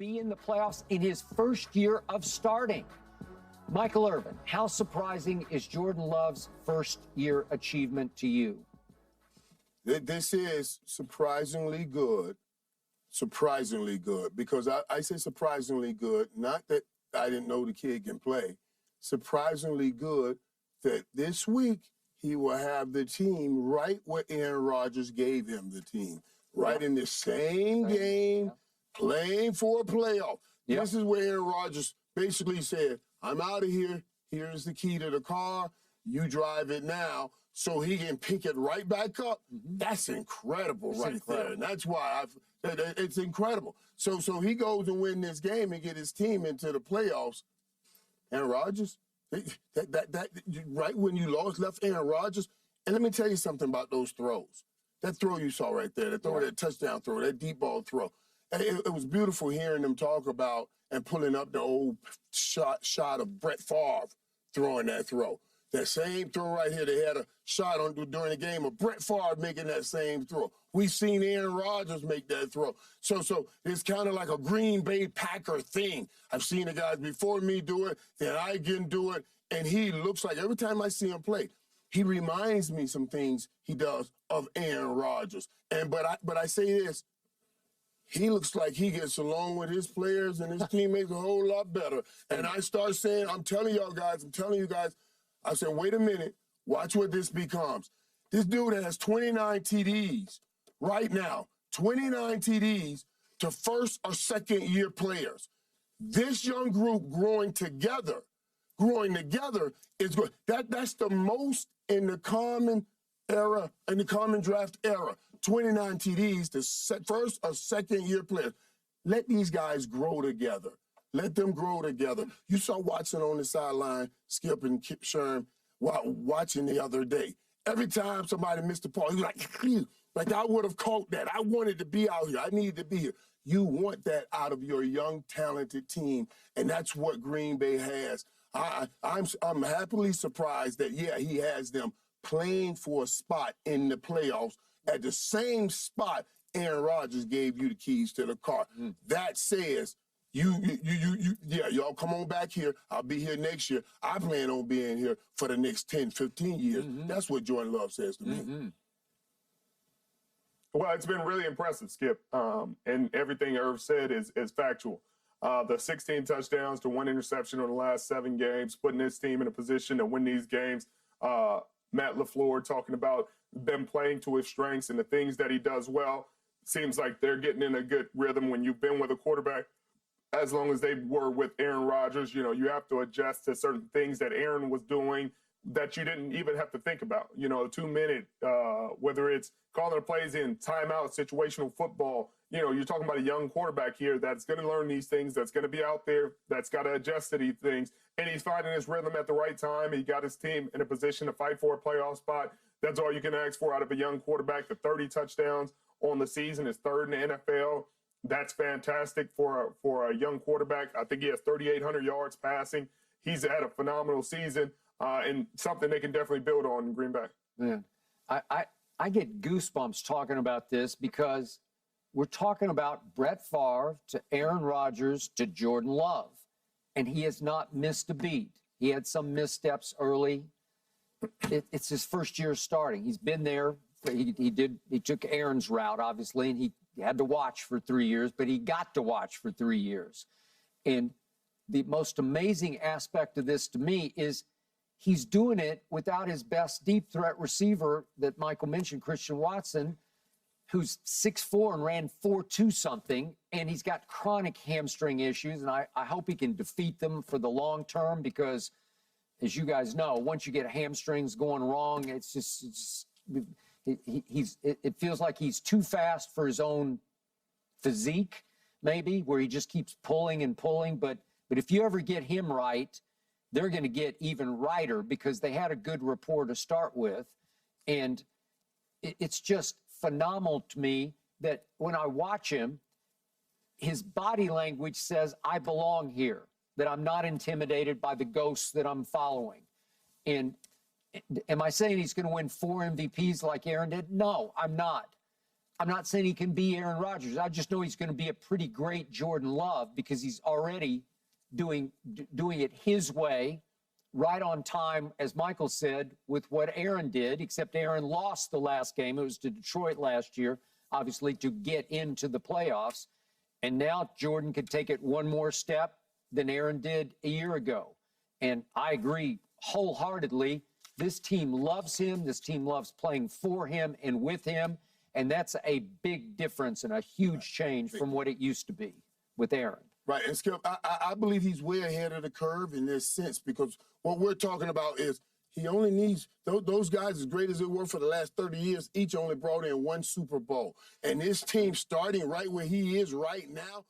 be in the playoffs in his first year of starting. Michael Irvin, how surprising is Jordan Love's first-year achievement to you? This is surprisingly good. Surprisingly good. Because I say surprisingly good, not that I didn't know the kid can play. Surprisingly good that this week he will have the team right where Aaron Rodgers gave him the team. Right in the same game, playing for a playoff. This is where Aaron Rodgers basically said, I'm out of here. Here's the key to the car. You drive it now, so he can pick it right back up. That's incredible there. And that's why it's incredible. So he goes and win this game and get his team into the playoffs. Aaron Rodgers, right when you left Aaron Rodgers, and let me tell you something about those throws. That throw you saw right there, that touchdown throw, that deep ball throw. It was beautiful hearing them talk about and pulling up the old shot of Brett Favre throwing that throw. That same throw right here, they had a shot on during the game of Brett Favre making that same throw. We've seen Aaron Rodgers make that throw. So it's kind of like a Green Bay Packer thing. I've seen the guys before me do it, then I can do it, and he looks like, every time I see him play, he reminds me some things he does of Aaron Rodgers. But I say this, he looks like he gets along with his players and his teammates a whole lot better. And I start saying, I'm telling you guys, I said, wait a minute, watch what this becomes. This dude has 29 TDs right now, 29 TDs to first or second year players. This young group growing together is good. That's the most in the common era, in the common draft era. 29 TDs to first or second year players. Let these guys grow together. Let them grow together. You saw Watson on the sideline, Skip and Kip Sherm watching the other day. Every time somebody missed a ball, he was like I would have caught that. I wanted to be out here. I needed to be here. You want that out of your young, talented team, and that's what Green Bay has. I'm happily surprised that, he has them playing for a spot in the playoffs at the same spot Aaron Rodgers gave you the keys to the car. That says, y'all come on back here. I'll be here next year. I plan on being here for the next 10, 15 years. That's what Jordan Love says to me. Well, it's been really impressive, Skip. And everything Irv said is factual. The 16 touchdowns to 1 interception in the last 7 games, putting his team in a position to win these games. Matt LaFleur talking about them playing to his strengths and the things that he does well. Seems like they're getting in a good rhythm when you've been with a quarterback. As long as they were with Aaron Rodgers, you have to adjust to certain things that Aaron was doing that you didn't even have to think about. A 2-minute, whether it's calling the plays in timeout, situational football. You're talking about a young quarterback here that's going to learn these things, that's going to be out there, that's got to adjust to these things. And he's finding his rhythm at the right time. He got his team in a position to fight for a playoff spot. That's all you can ask for out of a young quarterback. The 30 touchdowns on the season is third in the NFL. That's fantastic for a young quarterback. I think he has 3,800 yards passing. He's had a phenomenal season and something they can definitely build on in Green Bay. Man, I get goosebumps talking about this because we're talking about Brett Favre to Aaron Rodgers to Jordan Love, and he has not missed a beat. He had some missteps early. It's his first year starting. He's been there. He took Aaron's route, obviously, and he had to watch for 3 years, but he got to watch for 3 years. And the most amazing aspect of this to me is he's doing it without his best deep threat receiver that Michael mentioned, Christian Watson, who's 6'4" and ran 4.2 something, and he's got chronic hamstring issues, and I hope he can defeat them for the long term because, as you guys know, once you get hamstrings going wrong, it feels like he's too fast for his own physique, maybe, where he just keeps pulling and pulling. But if you ever get him right, they're going to get even righter because they had a good rapport to start with. And it's just phenomenal to me that when I watch him, his body language says, I belong here, that I'm not intimidated by the ghosts that I'm following. And am I saying he's going to win 4 MVPs like Aaron did? No, I'm not. I'm not saying he can be Aaron Rodgers. I just know he's going to be a pretty great Jordan Love because he's already doing it his way, right on time, as Michael said, with what Aaron did, except Aaron lost the last game. It was to Detroit last year, obviously, to get into the playoffs. And now Jordan could take it one more step than Aaron did a year ago. And I agree wholeheartedly. This team loves him. This team loves playing for him and with him. And that's a big difference and a huge change from what it used to be with Aaron. Right, and Skip, I believe he's way ahead of the curve in this sense because what we're talking about is he only needs those guys, as great as they were for the last 30 years, each only brought in one Super Bowl. And this team starting right where he is right now,